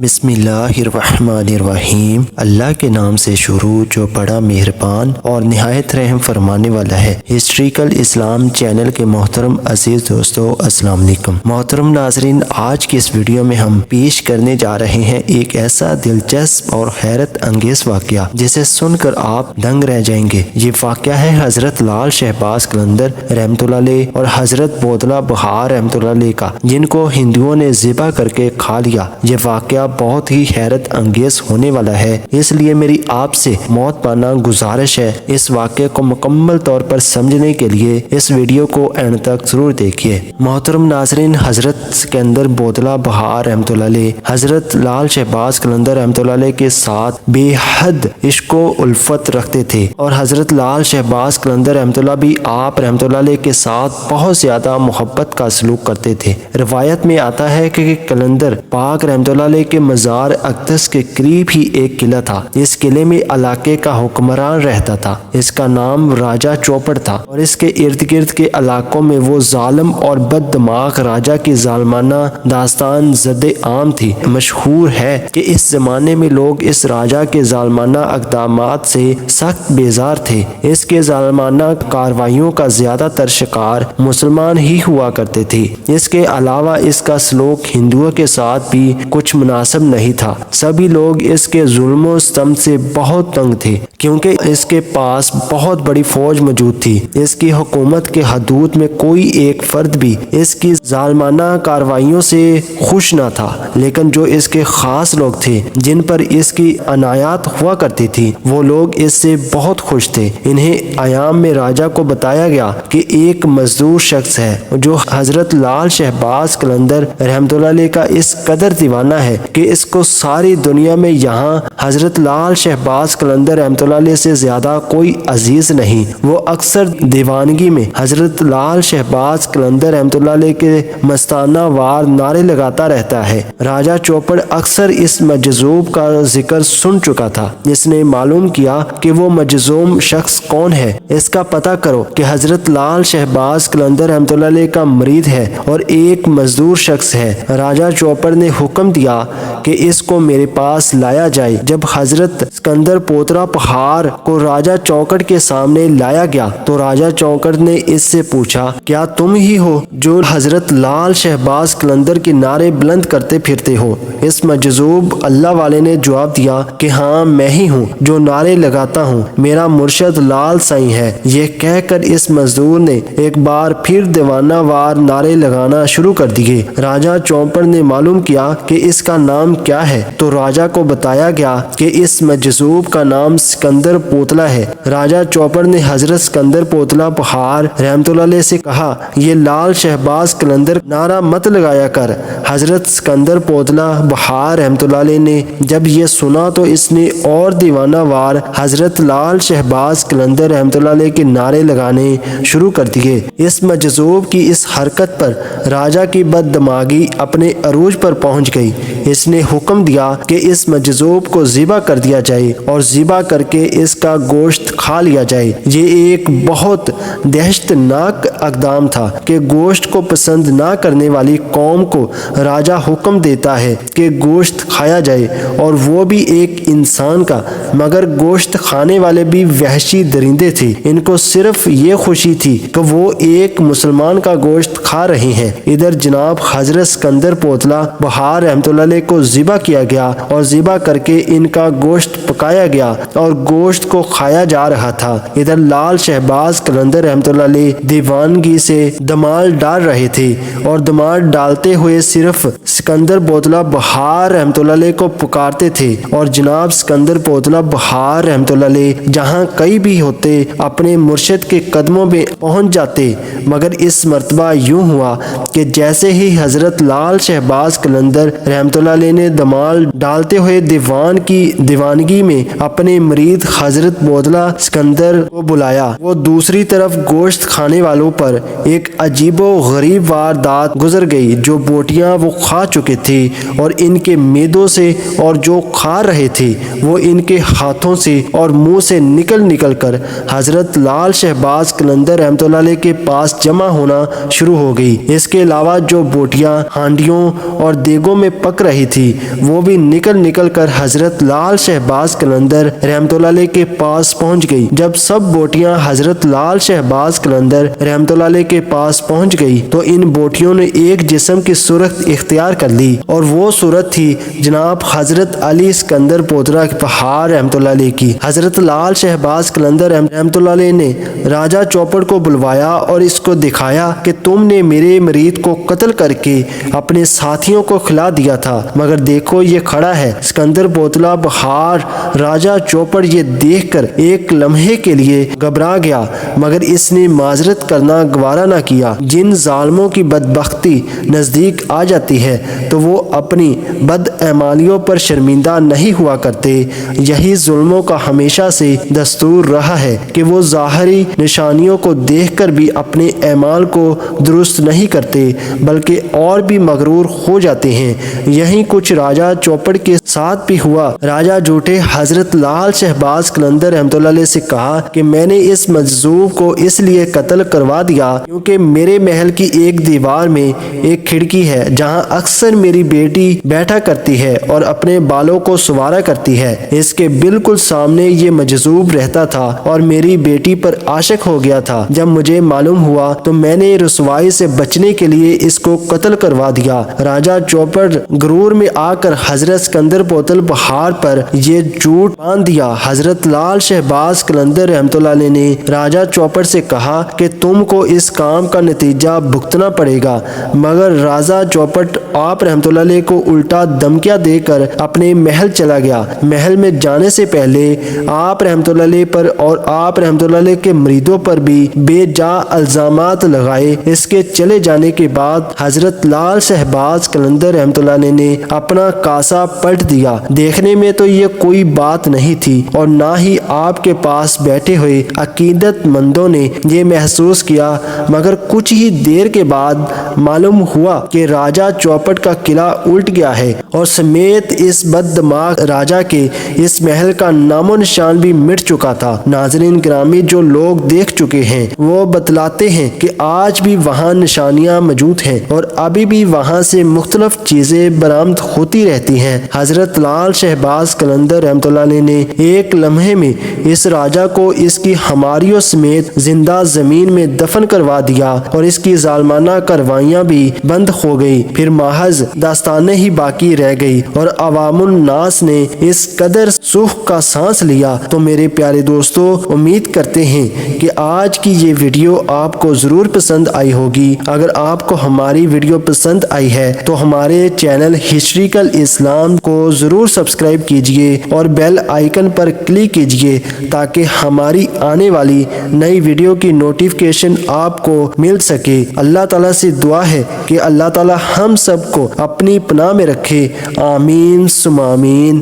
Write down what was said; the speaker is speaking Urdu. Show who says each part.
Speaker 1: بسم اللہ الرحمن الرحیم۔ اللہ کے نام سے شروع جو بڑا مہربان اور نہایت رحم فرمانے والا ہے۔ ہسٹریکل اسلام چینل کے محترم عزیز دوستو السلام علیکم۔ محترم ناظرین، آج کی اس ویڈیو میں ہم پیش کرنے جا رہے ہیں ایک ایسا دلچسپ اور حیرت انگیز واقعہ جسے سن کر آپ دنگ رہ جائیں گے۔ یہ واقعہ ہے حضرت لال شہباز قلندر رحمۃ اللہ علیہ اور حضرت بودلہ بہار رحمۃ اللہ علیہ کا، جن کو ہندوؤں نے ذبح کر کے کھا لیا۔ یہ واقعہ بہت ہی حیرت انگیز ہونے والا ہے، اس لیے میری آپ سے موت پانا گزارش ہے اس واقعے کو مکمل طور پر سمجھنے کے لیے اس ویڈیو کو اینڈ تک ضرور دیکھیے۔ محترم ناظرین، حضرت سکندر بودلہ بہار رحمۃ اللہ علیہ حضرت لال شہباز قلندر رحمۃ اللہ علیہ کے ساتھ بے حد عشق و الفت رکھتے تھے، اور حضرت لال شہباز قلندر رحمۃ اللہ بھی آپ رحمۃ اللہ علیہ کے ساتھ بہت زیادہ محبت کا سلوک کرتے تھے۔ روایت میں آتا ہے کہ قلندر پاک رحمۃ اللہ علیہ کے مزار اقدس کے قریب ہی ایک قلعہ تھا۔ اس قلعے میں علاقے کا حکمران رہتا تھا، اس کا نام راجہ چوپڑ تھا، اور اس کے ارد گرد کے علاقوں میں وہ ظالم اور بد دماغ راجہ کی ظالمانہ داستان زد عام تھی۔ مشہور ہے کہ اس زمانے میں لوگ اس راجہ کے ظالمانہ اقدامات سے سخت بیزار تھے۔ اس کے ظالمانہ کارروائیوں کا زیادہ تر شکار مسلمان ہی ہوا کرتے تھے۔ اس کے علاوہ اس کا سلوک ہندوؤں کے ساتھ بھی کچھ مناسب نہیں تھا۔ سبھی لوگ اس کے ظلم و ستم سے بہت تنگ تھے، کیونکہ اس کے پاس بہت بڑی فوج موجود تھی۔ اس کی حکومت کے حدود میں کوئی ایک فرد بھی اس کی ظالمانہ کارروائیوں سے خوش نہ تھا، لیکن جو اس کے خاص لوگ تھے جن پر اس کی عنایات ہوا کرتی تھی، وہ لوگ اس سے بہت خوش تھے۔ انہیں ایام میں راجہ کو بتایا گیا کہ ایک مزدور شخص ہے جو حضرت لال شہباز قلندر رحمۃ اللہ علیہ کا اس قدر دیوانہ ہے کہ اس کو ساری دنیا میں یہاں حضرت لال شہباز قلندر رحمۃ اللہ علیہ سے زیادہ کوئی عزیز نہیں۔ وہ اکثر دیوانگی میں حضرت لال شہباز قلندر رحمۃ اللہ علیہ کے مستانہ وار نعرے لگاتا رہتا ہے۔ راجہ چوپڑ اکثر اس مجذوب کا ذکر سن چکا تھا۔ اس نے معلوم کیا کہ وہ مجذوم شخص کون ہے۔ اس کا پتہ کرو کہ حضرت لال شہباز قلندر رحمۃ اللہ علیہ کا مرید ہے اور ایک مزدور شخص ہے۔ راجہ چوپڑ نے حکم دیا کہ اس کو میرے پاس لایا جائے۔ جب حضرت سکندر پوترا پہار کو راجہ چوکڑ کے سامنے لایا گیا تو راجہ چوکڑ نے اس سے پوچھا، کیا تم ہی ہو جو حضرت لال شہباز قلندر کے نعرے بلند کرتے پھرتے ہو؟ اس مجذوب اللہ والے نے جواب دیا کہ ہاں میں ہی ہوں جو نعرے لگاتا ہوں، میرا مرشد لال سائیں ہے۔ یہ کہہ کر اس مزدور نے ایک بار پھر دیوانہ وار نعرے لگانا شروع کر دیے۔ راجہ چوپڑ نے معلوم کیا کہ اس کا نام کیا ہے تو راجہ کو بتایا گیا کہ اس مجذوب کا نام سکندر پوتلہ ہے۔ راجہ چوپڑ نے حضرت سکندر پوتلہ بہار رحمۃ اللہ علیہ سے کہا، یہ لال شہباز قلندر نعرہ مت لگایا کر۔ حضرت سکندر پوتلہ بہار رحمۃ اللہ علیہ نے جب یہ سنا تو اس نے اور دیوانہ وار حضرت لال شہباز قلندر رحمۃ اللہ علیہ کے نعرے لگانے شروع کر دیے۔ اس مجذوب کی اس حرکت پر راجہ کی بد دماغی اپنے عروج پر پہنچ گئی۔ اس نے حکم دیا کہ اس مجذوب کو ذبح کر دیا جائے اور ذبح کر کے اس کا گوشت کھا لیا جائے۔ یہ ایک بہت دہشت ناک اقدام تھا کہ گوشت کو پسند نہ کرنے والی قوم کو راجہ حکم دیتا ہے کہ گوشت کھایا جائے، اور وہ بھی ایک انسان کا، مگر گوشت کھانے والے بھی وحشی درندے تھے۔ ان کو صرف یہ خوشی تھی کہ وہ ایک مسلمان کا گوشت کھا رہے ہیں۔ ادھر جناب حضرت سکندر پوتلہ بہار رحمۃ اللہ علیہ کو ذبح کیا گیا اور ذبح کر کے ان کا گوشت پکایا گیا اور گوشت کو کھایا جا رہا تھا۔ ادھر لال شہباز قلندر رحمۃ اللہ علیہ دیوانگی سے دمال ڈال رہے تھے، اور دمال ڈالتے ہوئے صرف سکندر پوتلہ بہار رحمۃ اللہ علیہ کو پکارتے تھے، اور جناب سکندر پوتلہ بہار رحمۃ اللہ علیہ جہاں کہیں بھی ہوتے اپنے مرشد کے قدموں میں پہنچ جاتے۔ مگر اس مرتبہ یوں ہوا کہ جیسے ہی حضرت لال شہباز قلندر رحمۃ اللہ علیہ نے دمال ڈالتے ہوئے دیوانگی میں اپنے مرید حضرت بودلہ سکندر کو بلایا، وہ دوسری طرف گوشت کھانے والوں پر ایک عجیب و غریب واردات گزر گئی۔ جو بوٹیاں وہ کھا چکے تھے اور ان کے میدوں سے، اور جو کھا رہے تھے وہ ان کے ہاتھوں سے اور منہ سے نکل نکل کر حضرت لال شہباز قلندر رحمۃ اللہ علیہ کے پاس جمع ہونا شروع ہو گئی۔ اس کے علاوہ جو بوٹیاں ہانڈیوں اور دیگوں میں پک رہی تھی وہ بھی نکل نکل کر حضرت لال شہباز قلندر رحمۃ اللہ علیہ کے پاس پہنچ گئی۔ جب سب بوٹیاں حضرت لال شہباز قلندر رحمۃ اللہ علیہ کے پاس پہنچ گئی تو ان بوٹیوں نے ایک جسم کی صورت اختیار کر لی، اور وہ صورت تھی جناب حضرت علی اسکندر پوترا بہار رحمۃ اللہ علیہ کی۔ حضرت لال شہباز قلندر رحمۃ اللہ علیہ نے راجہ چوپڑ کو بلوایا اور اس کو دکھایا کہ تم نے میرے مرید کو قتل کر کے اپنے ساتھیوں کو کھلا دیا تھا، مگر دیکھو یہ کھڑا ہے۔ اسکندر پوتلا بہار راجہ چوپڑ یہ دیکھ کر ایک لمحے کے لیے گھبرا گیا، مگر اس نے معذرت کرنا گوارا نہ کیا۔ جن ظالموں کی بدبختی نزدیک آ جاتی ہے تو وہ اپنی بد اعمالیوں پر شرمندہ نہیں ہوا کرتے۔ یہی ظلموں کا ہمیشہ سے دستور رہا ہے کہ وہ ظاہری نشانیوں کو دیکھ کر بھی اپنے اعمال کو درست نہیں کرتے بلکہ اور بھی مغرور ہو جاتے ہیں۔ یہی کچھ راجہ چوپڑ کے ساتھ بھی ہوا۔ راجہ جھوٹے حضرت لال شہباز قلندر رحمۃ اللہ علیہ سے کہا کہ میں نے اس مجذوب کو اس لیے قتل کروا دیا کیونکہ میرے محل کی ایک دیوار میں ایک کھڑکی ہے جہاں اکثر میری بیٹی بیٹھا کرتی ہے اور اپنے بالوں کو سنوارا کرتی ہے۔ اس کے بالکل سامنے یہ مجذوب رہتا تھا اور میری بیٹی پر عاشق ہو گیا تھا۔ جب مجھے معلوم ہوا تو میں نے رسوائی سے بچنے کے لیے اس کو قتل کروا دیا۔ راجہ چوپڑ غرور میں آ کر حضرت اسکندر پوتل بہار پر یہ جھوٹ باندھ دیا۔ حضرت لال شہباز قلندر رحمۃ اللہ علیہ نے راجہ چوپڑ سے کہا کہ تم کو اس کام کا نتیجہ بھگتنا پڑے گا، مگر راجہ چوپڑ آپ رحمۃ اللہ علیہ کو الٹا دھمکیاں دے کر اپنے محل چلا گیا۔ محل میں جانے سے پہلے آپ رحمۃ اللہ علیہ پر اور آپ رحمۃ اللہ علیہ کے مریدوں پر بھی بے جا الزامات لگائے۔ اس کے چلے جانے کے بعد حضرت لال شہباز قلندر رحمۃ اللہ علیہ نے اپنا کاسا پلٹ دیا۔ دیکھنے میں تو یہ کوئی بات نہیں تھی اور نہ ہی آپ کے پاس بیٹھے ہوئے عقیدت مندوں نے یہ محسوس کیا، مگر کچھ ہی دیر کے بعد معلوم ہوا کہ راجہ چوپڑ کا قلعہ الٹ گیا ہے اور سمیت اس بد دماغ راجہ کے اس محل کا نام و نشان بھی مٹ چکا تھا۔ ناظرین گرامی، جو لوگ دیکھ چکے ہیں وہ بتلاتے ہیں کہ آج بھی وہاں نشانیاں موجود ہیں اور ابھی بھی وہاں سے مختلف چیزیں برآمد ہوتی رہتی ہیں۔ حضرت لال شہباز قلندر رحمۃ اللہ علیہ نے ایک لمحے میں اس راجہ کو اس کی ہماریوں سمیت زندہ زمین میں دفن کروا دیا اور اس کی ظالمانہ کاروائیاں بھی بند ہو گئی۔ پھر محض داستانیں ہی باقی رہ گئی اور عوام الناس نے اس قدر سکھ کا سانس لیا۔ تو میرے پیارے دوستو، امید کرتے ہیں کہ آج کی یہ ویڈیو آپ کو ضرور پسند آئی ہوگی۔ اگر آپ کو ہماری ویڈیو پسند آئی ہے تو ہمارے چینل ہسٹریکل اسلام کو ضرور سبسکرائب کیجئے اور بیل آئیکن پر کلک کیجئے تاکہ ہماری آنے والی نئی ویڈیو کی نوٹیفیکیشن آپ کو مل سکے۔ اللہ تعالیٰ سے دعا ہے کہ اللہ تعالیٰ ہم سب کو اپنی پناہ میں رکھے۔ آمین ثم آمین۔